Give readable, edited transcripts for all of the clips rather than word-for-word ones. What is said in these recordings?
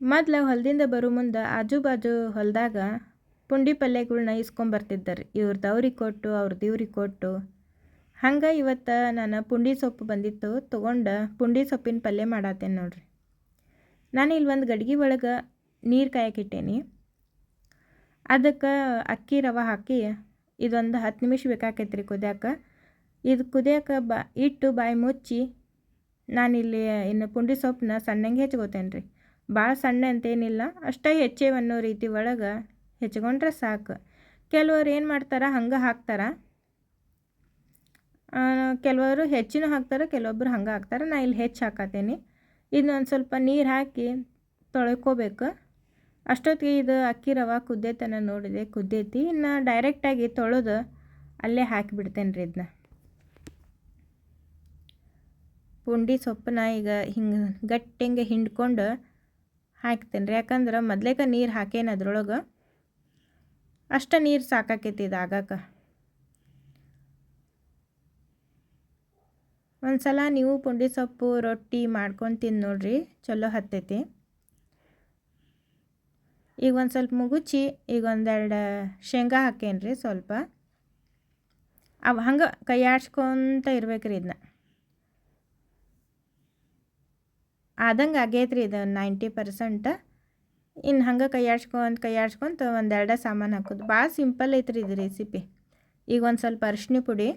ಮೊದ್ಲು ಹೊಲದಿಂದ ಬರೋ ಮುಂದೆ ಆಜು ಬಾಜು ಹೊಲದಾಗ ಪುಂಡಿ ಪಲ್ಯಗಳ್ನ ಇಸ್ಕೊಂಬರ್ತಿದ್ದಾರೆ ಇವ್ರದ್ದು ಅವ್ರಿಗೆ ಕೊಟ್ಟು ಅವ್ರದ್ದು ಇವ್ರಿಗೆ ಕೊಟ್ಟು. ಹಂಗೆ ಇವತ್ತು ನಾನು ಪುಂಡಿ ಸೊಪ್ಪು ಬಂದಿತ್ತು ತೊಗೊಂಡು ಪುಂಡಿ ಸೊಪ್ಪಿನ ಪಲ್ಯ ಮಾಡತ್ತೇನೆ ನೋಡ್ರಿ. ನಾನು ಇಲ್ಲಿ ಒಂದು ಗಡ್ಗೆ ಒಳಗೆ ನೀರು ಕಾಯಕ್ಕಿಟ್ಟೇನಿ. ಅದಕ್ಕೆ ಅಕ್ಕಿ ರವೆ ಹಾಕಿ ಇದೊಂದು 10 ನಿಮಿಷ ಬೇಕಾಕೈತ್ರಿ ಕುದಿಯೋಕೆ. ಇದು ಕುದಿಯೋಕೆ ಇಟ್ಟು ಬಾಯಿ ಮುಚ್ಚಿ ನಾನಿಲ್ಲಿ ಇನ್ನು ಪುಂಡಿ ಸೊಪ್ಪನ್ನ ಸಣ್ಣಂಗೆ ಹೆಚ್ಕೋತೇನೆ ರೀ. ಭಾಳ ಸಣ್ಣ ಅಂತೇನಿಲ್ಲ, ಅಷ್ಟೇ ಹೆಚ್ಚೇವನ್ನೋ ರೀತಿ ಒಳಗೆ ಹೆಚ್ಕೊಂಡ್ರೆ ಸಾಕು. ಕೆಲವರು ಏನು ಮಾಡ್ತಾರೆ ಹಂಗೆ ಹಾಕ್ತಾರೆ, ಕೆಲವರು ಹೆಚ್ಚಿನೂ ಹಾಕ್ತಾರೆ, ಕೆಲವೊಬ್ಬರು ಹಂಗೆ ಹಾಕ್ತಾರೆ. ನಾನು ಇಲ್ಲಿ ಹೆಚ್ಚು ಹಾಕತ್ತೇನೆ. ಇದನ್ನೊಂದು ಸ್ವಲ್ಪ ನೀರು ಹಾಕಿ ತೊಳ್ಕೊಬೇಕು. ಅಷ್ಟೊತ್ತಿಗೆ ಇದು ಅಕ್ಕಿ ರವೆ ಕುದ್ದೈತನ ನೋಡಿದೆ, ಕುದ್ದೈತಿ. ಇನ್ನು ಡೈರೆಕ್ಟಾಗಿ ತೊಳೆದು ಅಲ್ಲೇ ಹಾಕಿಬಿಡ್ತೇನೆ ರೀ. ಇದನ್ನ ಪುಂಡಿ ಸೊಪ್ಪನ್ನ ಈಗ ಹಿಂಗೆ ಗಟ್ಟಿಂಗೆ ಹಿಂಡ್ಕೊಂಡು ಹಾಕ್ತೇನೆ ರೀ. ಯಾಕಂದ್ರೆ ಮೊದ್ಲೇಕ ನೀರು ಹಾಕೇನೆ ಅದ್ರೊಳಗೆ, ಅಷ್ಟು ನೀರು ಸಾಕಾಕೈತಿ ಇದು ಆಗಾಕ. ಒಂದು ಸಲ ನೀವು ಪುಂಡಿ ಸೊಪ್ಪು ರೊಟ್ಟಿ ಮಾಡ್ಕೊಂಡು ತಿಂದು ನೋಡ್ರಿ, ಚಲೋ ಹತ್ತೈತಿ. ಈಗ ಒಂದು ಸ್ವಲ್ಪ ಮುಗುಚಿ ಈಗ ಒಂದೆರಡು ಶೇಂಗಾ ಹಾಕೇನಿ ರೀ. ಸ್ವಲ್ಪ ಅವು ಹಂಗೆ ಕೈ ಆಡ್ಸ್ಕೊತ ಇರ್ಬೇಕ್ರಿ. ಇದನ್ನ ಆದಂಗೆ ಆಗೈತ್ರಿ ಇದು 90%. ಇನ್ನು ಹಂಗೆ ಕೈ ಆಡ್ಸ್ಕೊಂತ ಒಂದೆರಡು ಸಾಮಾನು ಹಾಕೋದು. ಭಾಳ ಸಿಂಪಲ್ ಐತ್ರಿ ಇದು ರೆಸಿಪಿ. ಈಗ ಒಂದು ಸ್ವಲ್ಪ ಅರಿಶಿನ ಪುಡಿ,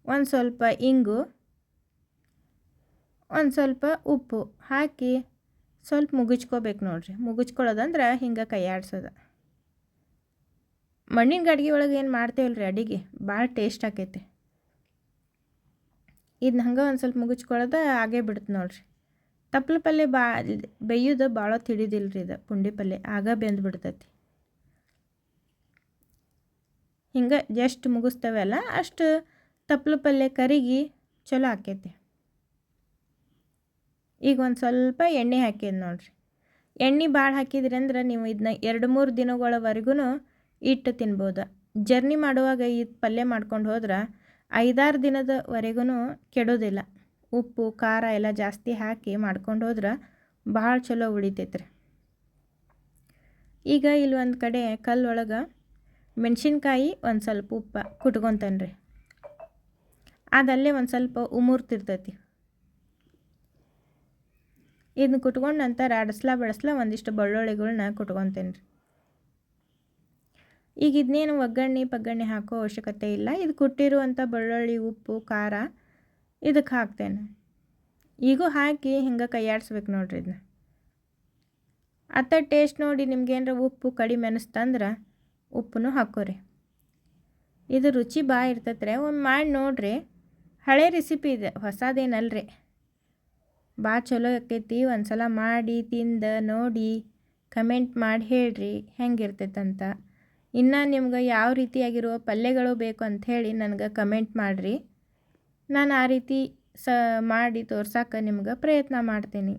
ಒಂದು ಸ್ವಲ್ಪ ಇಂಗು, ಒಂದು ಸ್ವಲ್ಪ ಉಪ್ಪು ಹಾಕಿ ಸ್ವಲ್ಪ ಮುಗಿಸ್ಕೋಬೇಕು ನೋಡ್ರಿ. ಮುಗಿಸ್ಕೊಳ್ಳೋದಂದ್ರೆ ಹಿಂಗೆ ಕೈ ಆಡ್ಸೋದು. ಮಣ್ಣಿನ ಗಡ್ಗೆ ಒಳಗೆ ಏನು ಮಾಡ್ತೇವಲ್ರಿ ಅಡಿಗೆ, ಭಾಳ ಟೇಸ್ಟ್ ಆಕೈತಿ. ಇದನ್ನ ಹಂಗೆ ಒಂದು ಸ್ವಲ್ಪ ಮುಗಿಸ್ಕೊಳ್ಳೋದು ಆಗೇ ಬಿಡುತ್ತೆ ನೋಡ್ರಿ. ತಪ್ಪಲು ಪಲ್ಯ ಬೇಯೋದು ಭಾಳ ತಿಳಿದಿಲ್ಲ ರೀ. ಇದು ಪುಂಡಿ ಪಲ್ಯ ಆಗ ಬೆಂದು ಬಿಡ್ತೈತಿ. ಹಿಂಗೆ ಎಷ್ಟು ಮುಗಿಸ್ತೇವಲ್ಲ ಅಷ್ಟು ತಪ್ಪಲು ಪಲ್ಯ ಕರಿಗಿ ಚಲೋ ಆಕೈತಿ. ಈಗ ಒಂದು ಸ್ವಲ್ಪ ಎಣ್ಣೆ ಹಾಕಿದ್ ನೋಡ್ರಿ. ಎಣ್ಣೆ ಭಾಳ ಹಾಕಿದ್ರಿ ಅಂದ್ರೆ ನೀವು ಇದನ್ನ 2-3 ದಿನಗಳವರೆಗೂ ಇಟ್ಟು ತಿನ್ಬೋದು. ಜರ್ನಿ ಮಾಡುವಾಗ ಈ ಪಲ್ಯ ಮಾಡ್ಕೊಂಡು ಹೋದ್ರೆ 5-6 ದಿನದವರೆಗೂ ಕೆಡೋದಿಲ್ಲ. ಉಪ್ಪು ಖಾರ ಎಲ್ಲ ಜಾಸ್ತಿ ಹಾಕಿ ಮಾಡ್ಕೊಂಡು ಹೋದ್ರೆ ಭಾಳ ಚಲೋ ಉಳಿತೈತ್ರಿ. ಈಗ ಇಲ್ಲಿ ಒಂದು ಕಡೆ ಕಲ್ಲೊಳಗೆ ಮೆಣಸಿನ್ಕಾಯಿ ಒಂದು ಸ್ವಲ್ಪ ಉಪ್ಪು ಕುಟ್ಕೊತಾನೆ ರೀ. ಅದಲ್ಲೇ ಒಂದು ಸ್ವಲ್ಪ ಉಮುರ್ತಿರ್ತೈತಿ. ಇದನ್ನ ಕುಟ್ಕೊಂಡು ನಂತರ ಬಡಸ್ಲ ಒಂದಿಷ್ಟು ಬೆಳ್ಳುಳ್ಳಿಗಳ್ನ ಕುಟ್ಕೊತೇನೆ ರೀ. ಈಗ ಇದನ್ನೇನು ಒಗ್ಗರಣೆ ಹಾಕೋ ಅವಶ್ಯಕತೆ ಇಲ್ಲ. ಇದು ಕುಟ್ಟಿರುವಂಥ ಬೆಳ್ಳುಳ್ಳಿ, ಉಪ್ಪು, ಖಾರ ಇದಕ್ಕೆ ಹಾಕ್ತೇನೆ. ಈಗೂ ಹಾಕಿ ಹಿಂಗೆ ಕೈ ಆಡಿಸ್ಬೇಕು ನೋಡ್ರಿ. ಇದನ್ನ ಅತ್ತ ಟೇಸ್ಟ್ ನೋಡಿ ನಿಮ್ಗೇನಾರ ಉಪ್ಪು ಕಡಿಮೆ ಅನ್ನಿಸ್ತಂದ್ರೆ ಉಪ್ಪನ್ನು ಹಾಕೋರಿ. ಇದು ರುಚಿ ಭಾಳ ಇರ್ತೈತ್ರಿ. ಒಮ್ಮೆ ಮಾಡಿ ನೋಡ್ರಿ. ಹಳೆ ರೆಸಿಪಿ ಇದೆ, ಹೊಸದೇನಲ್ರಿ. ಭಾಳ ಚಲೋ ಆಕೈತಿ. ಒಂದು ಸಲ ಮಾಡಿ ತಿಂದು ನೋಡಿ ಕಮೆಂಟ್ ಮಾಡಿ ಹೇಳ್ರಿ ಹೆಂಗಿರ್ತೈತಂತ. ಇನ್ನು ನಿಮ್ಗೆ ಯಾವ ರೀತಿಯಾಗಿರುವ ಪಲ್ಯಗಳು ಬೇಕು ಅಂಥೇಳಿ ನನಗೆ ಕಮೆಂಟ್ ಮಾಡಿರಿ. ನಾನು ಆ ರೀತಿ ಮಾಡಿ ತೋರ್ಸೋಕೆ ನಿಮ್ಗೆ ಪ್ರಯತ್ನ ಮಾಡ್ತೀನಿ.